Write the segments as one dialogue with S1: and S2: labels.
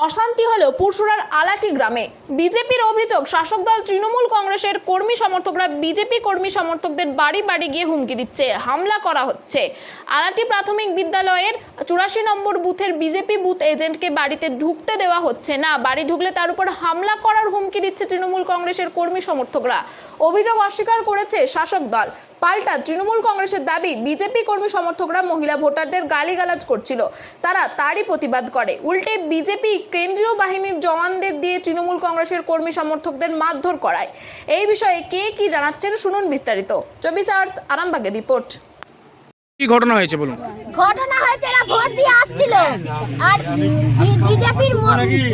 S1: অশান্তি হলো পুরসুরার আলাটি গ্রামে। বিজেপির অভিযোগ, শাসক দল তৃণমূল কংগ্রেসের কর্মী সমর্থকরা বিজেপি কর্মী সমর্থকদের বাড়ি বাড়ি গিয়ে হুমকি দিচ্ছে, হামলা করা হচ্ছে। আলাটি প্রাথমিক বিদ্যালয়ের 84 নম্বর বুথের বিজেপি বুথ এজেন্টকে বাড়িতে ঢুকতে দেওয়া হচ্ছে না। বাড়ি ঢুকলে তার উপর হামলা করার হুমকি দিচ্ছে তৃণমূল কংগ্রেসের কর্মী সমর্থকরা। অভিযোগ অস্বীকার করেছে শাসক দল। পাল্টা তৃণমূল কংগ্রেসের দাবি, বিজেপি কর্মী সমর্থকরা মহিলা ভোটারদের গালিগালাজ করছিল, তারা তারই প্রতিবাদ করে। উল্টে বিজেপি কেন্দ্রীয় বাহিনীর জওয়ানদের দিয়ে তৃণমূল কংগ্রেসের কর্মী সমর্থকদের মারধর করায়। এই বিষয়ে কে কি জানাচ্ছেন শুনুন বিস্তারিত। 24 আওয়ার্স আরামবাগের রিপোর্ট।
S2: কি ঘটনা হয়েছে বলুন?
S3: ঘটনা হয়েছে, এরা ভোট দিয়ে আসছিল আর বিজেপির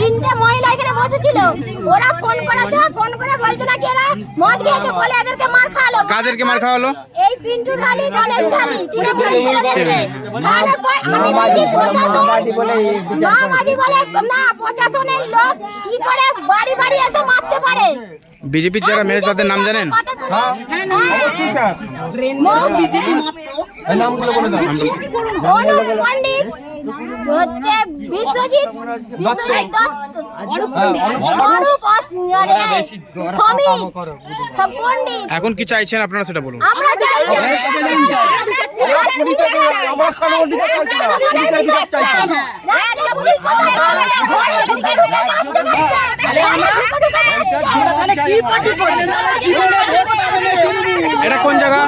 S3: তিনটে মহিলা এখানে বসেছিল। ওরা ফোন করেছে, ফোন করে বলছে নাকি এরা মদ খেয়েছে বলে এদেরকে মার খাওয়ালো।
S2: কাদেরকে মার খাওয়ালো?
S3: এই পিন্টু ঢালি, গণেশ ঢালি, আমি বলছি মামাজি বলে না, প্রশাসনের লোক কি করে বাড়ি বাড়ি এসে মারতে পারে?
S2: বিজেপির যারা মেরেছে তাদের নাম জানেন?
S3: পণ্ডিত হচ্ছে বিশ্বজিৎ দত্ত,
S2: এখন কি চাইছেন আপনারা সেটা বলুন।
S3: আমরা চাইছি
S2: এটা কোন জায়গা?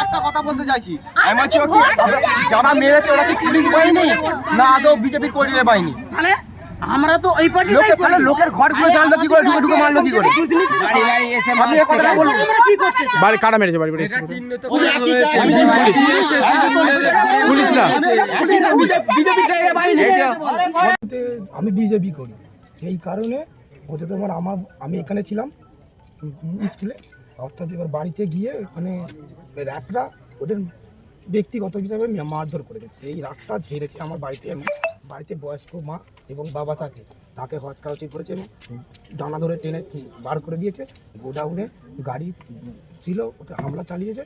S4: একটা কথা বলতে চাইছি, যারা মেরেছে ওরা কি পুলিশ বাহিনী না আদৌ বিজেপি কর্মী বাহিনী?
S5: আমরা তো এই পার্টি
S4: লোকের ঘরগুলো জানলো কি করে, ঢুকে ঢুকে মারলো কি করে?
S2: বাড়ি কাটা মেরেছে? বাড়ি বাড়ি পুলিশরা?
S5: আমি বিজেপি করি, সেই কারণে হচ্ছে তোমার আমি এখানে ছিলাম স্কুলে, অর্থাৎ এবার বাড়িতে গিয়ে ওখানে রাগটা ওদের ব্যক্তিগতভাবে মারধর করেছে। সেই রাগটা ঝেড়েছে আমার বাড়িতে। বাড়িতে বয়স্ক মা এবং বাবা তাকে হটকারচি করেছে এবং ডানা ধরে টেনে বার করে দিয়েছে। গোডাউনে গাড়ি ছিল, ওতে হামলা চালিয়েছে,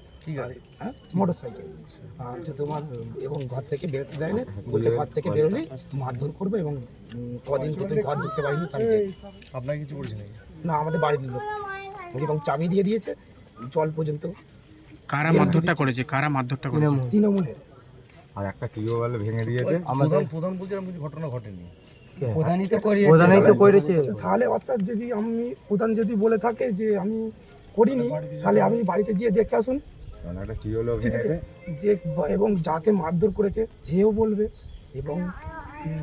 S5: হ্যাঁ, মোটর সাইকেল। আর যে তোমার এবং ঘর থেকে বেরোতে দেয় না, বলছে ঘর থেকে বেরোলেই মারধর করবে এবং কদিন তো ঘর ঢুকতে পারিনি।
S4: আপনার কিছু বলছে
S5: না, আমাদের বাড়ির লোক এবং চাবি দিয়ে দিয়েছে জল পর্যন্ত।
S2: কারা মারধরটা করেছে?
S5: তৃণমূলের।
S4: আর একটা টিউবওয়েল ভেঙে দিয়েছে। প্রধান বলছে এরকম কিছু ঘটনা ঘটেনি।
S5: প্রধানই তো করেছে। তাহলে অর্থাৎ যদি প্রধান যদি বলে থাকে যে আমি করিনি, তাহলে আমি বাড়িতে গিয়ে দেখে আসুন।
S4: একটা টিউবওয়েল ভেঙেছে
S5: যে এবং যাকে মারধর করেছে সেও বলবে এবং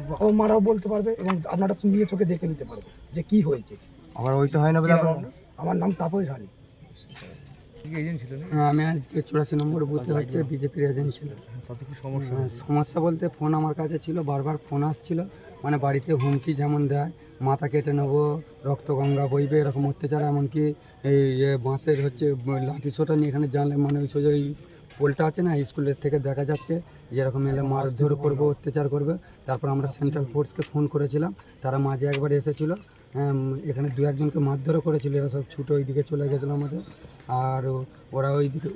S5: বাবা মারাও বলতে পারবে এবং আপনারা নিজে চোখে দেখে নিতে পারবে যে কি হয়েছে।
S4: আমার ওইটা হয় না বলে
S5: আমার নাম তাপস ঢালি।
S6: আমি আজকে 84 নম্বর বুথে হচ্ছে বিজেপির এজেন্ট ছিল। সমস্যা বলতে ফোন আমার কাছে ছিল, বারবার ফোন আসছিল, মানে বাড়িতে হুমকি যেমন দেয়, মাথা কেটে নেবো, রক্ত গঙ্গা বইবে, এরকম অত্যাচার। এমনকি এই বাঁশের হচ্ছে লাঠি সোটা নিয়ে এখানে জানলে মানে ওই সোজা ওই পোলটা আছে না, স্কুলের থেকে দেখা যাচ্ছে যে এরকম এলে মারধর করবে, অত্যাচার করবে। তারপর আমরা সেন্ট্রাল ফোর্সকে ফোন করেছিলাম, তারা মাঝে একবার এসেছিলো, এখানে দু একজনকে মারধরও করেছিল। এরা সব ছুটো ওই দিকে চলে গেছিলো আমাদের, আর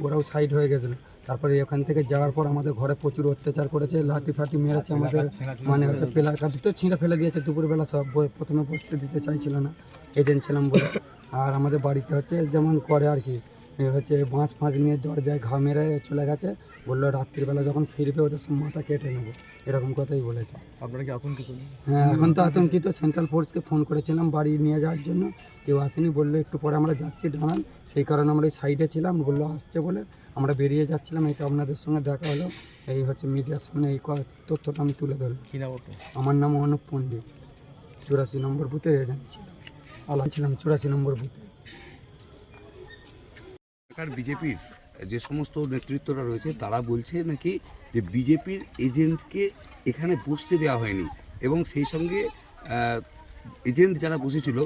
S6: ওরাও সাইড হয়ে গেছিলো। তারপরে এখান থেকে যাওয়ার পর আমাদের ঘরে প্রচুর অত্যাচার করেছে, লাঠি ফাটি মেরেছে আমাদের, মানে হচ্ছে পেলার কাছে তো ছিঁড়ে ফেলে দিয়েছে। দুপুরবেলা সব প্রথমে বসতে দিতে চাইছিল না, এজেন্ট ছিলাম বলে। আর আমাদের বাড়িতে হচ্ছে যেমন করে আর কি, হচ্ছে বাঁশ ফাঁস নিয়ে দরজায় ঘা মেরে চলে গেছে, বললো রাত্রিবেলা যখন ফিরবে ওদের সব মাথা কেটে নেবো, এরকম কথাই বলেছে।
S4: আপনারা কি আতঙ্কিত?
S6: হ্যাঁ, এখন তো আতঙ্কিত। সেন্ট্রাল ফোর্সকে ফোন করেছিলাম বাড়ি নিয়ে যাওয়ার জন্য, কেউ আসেনি, বললো একটু পরে আমরা যাচ্ছি ডানান। সেই কারণে আমরা ওই সাইডে ছিলাম, বললো আসছে বলে আমরা বেরিয়ে যাচ্ছিলাম। এটা আপনাদের সঙ্গে দেখা হলো, এই হচ্ছে মিডিয়ার সামনে এই তথ্যটা আমি তুলে ধরলাম। আমার নাম অনুপ পণ্ডিত, 84 নম্বর বুথের এজেন্ট ছিলাম 84 নম্বর বুথে।
S7: বিজেপির যে সমস্ত নেতৃত্বরা রয়েছে তারা বলছে নাকি যে বিজেপির এজেন্টকে এখানে বসতে দেওয়া হয়নি এবং সেই সঙ্গে এজেন্ট যারা বসেছিল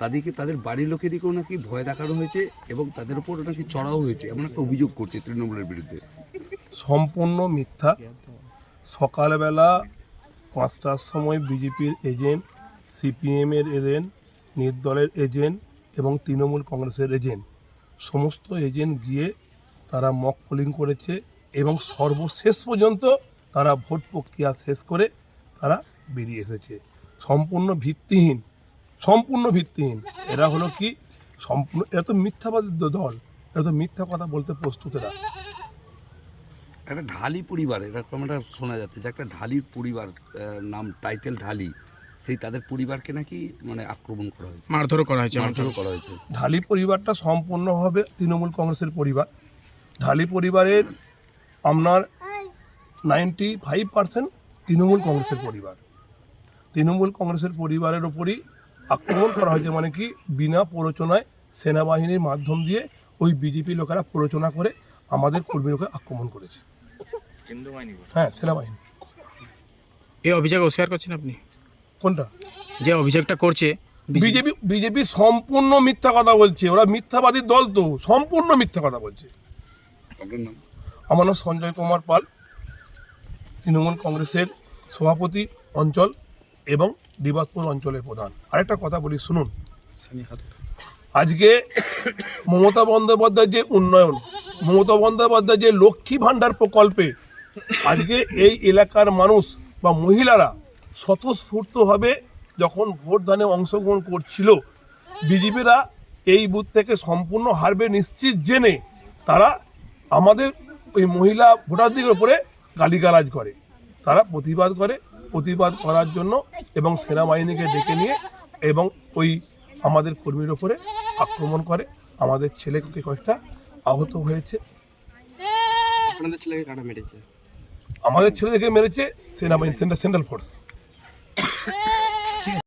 S7: তাদেরকে তাদের বাড়ির লোকেদেরকেও নাকি ভয় দেখানো হয়েছে এবং তাদের উপর নাকি চড়াও হয়েছে, এমন একটা অভিযোগ করছে তৃণমূলের বিরুদ্ধে।
S8: সম্পূর্ণ মিথ্যা। সকালবেলা 5টার সময় বিজেপির এজেন্ট, সিপিএমের এজেন্ট, নির্দলের এজেন্ট এবং তৃণমূল কংগ্রেসের এজেন্ট, সমস্ত এজেন্ট গিয়ে তারা মক পোলিং করেছে এবং সর্বশেষ পর্যন্ত তারা ভোট প্রক্রিয়া শেষ করে তারা বেরিয়ে এসেছে। সম্পূর্ণ ভিত্তিহীন। এরা হলো কি সম্পূর্ণ, এরা তো মিথ্যাবাদী দল, এরা তো মিথ্যা কথা বলতে প্রস্তুত। এরা
S7: একটা ঢালি পরিবার, এরকম একটা শোনা যাচ্ছে যে একটা ঢালির পরিবার, নাম টাইটেল ঢালি, সেই তাদের পরিবারকে নাকি মানে আক্রমণ করা হয়েছে,
S2: মারধরও করা হয়েছে।
S8: ঢালি পরিবারটা সম্পূর্ণভাবে তৃণমূল কংগ্রেসের পরিবার। ঢালি পরিবারের আপনার 95% তৃণমূল কংগ্রেসের পরিবার। তৃণমূল কংগ্রেসের পরিবারের ওপরই আক্রমণ করা হয়েছে, মানে কি বিনা প্ররোচনায় সেনাবাহিনীর মাধ্যম দিয়ে ওই বিজেপি লোকেরা প্ররোচনা করে আমাদের কর্মীকে আক্রমণ করেছে। হ্যাঁ, সেনাবাহিনী।
S2: এই অভিযোগ অস্বীকার করছেন আপনি?
S8: কোনটা?
S2: যে অভিযোগটা করছে
S8: বিজেপি সম্পূর্ণ মিথ্যা কথা বলছে। ওরা মিথ্যাবাদী দল, তো সম্পূর্ণ মিথ্যা কথা বলছে।
S7: আপনার নাম?
S8: আমার নাম সঞ্জয় কুমার পাল, তৃণমূল কংগ্রেসের সভাপতি অঞ্চল এবং দিবাজপুর অঞ্চলের প্রধান। আরেকটা কথা বলি, শুনুন। আজকে মমতা বন্দ্যোপাধ্যায় যে উন্নয়ন, মমতা বন্দ্যোপাধ্যায় যে লক্ষ্মী ভাণ্ডার প্রকল্পে আজকে এই এলাকার মানুষ বা মহিলারা স্বতঃস্ফূর্তভাবে যখন ভোটদানে অংশগ্রহণ করছিল, বিজেপিরা এই বুথ থেকে সম্পূর্ণ হারবে নিশ্চিত জেনে তারা আমাদের ওই মহিলা ভোটারদের উপরে গালিগালাজ করে। তারা প্রতিবাদ করার জন্য এবং সেনাবাহিনীকে ডেকে নিয়ে এবং ওই আমাদের কর্মীর ওপরে আক্রমণ করে। আমাদের ছেলেকে কয়েকটা আহত হয়েছে।
S2: আপনাদের ছেলেকে কারা মেরেছে?
S8: আমাদের ছেলেকে মেরেছে সেনাবাহিনী, সেন্ট্রাল ফোর্স।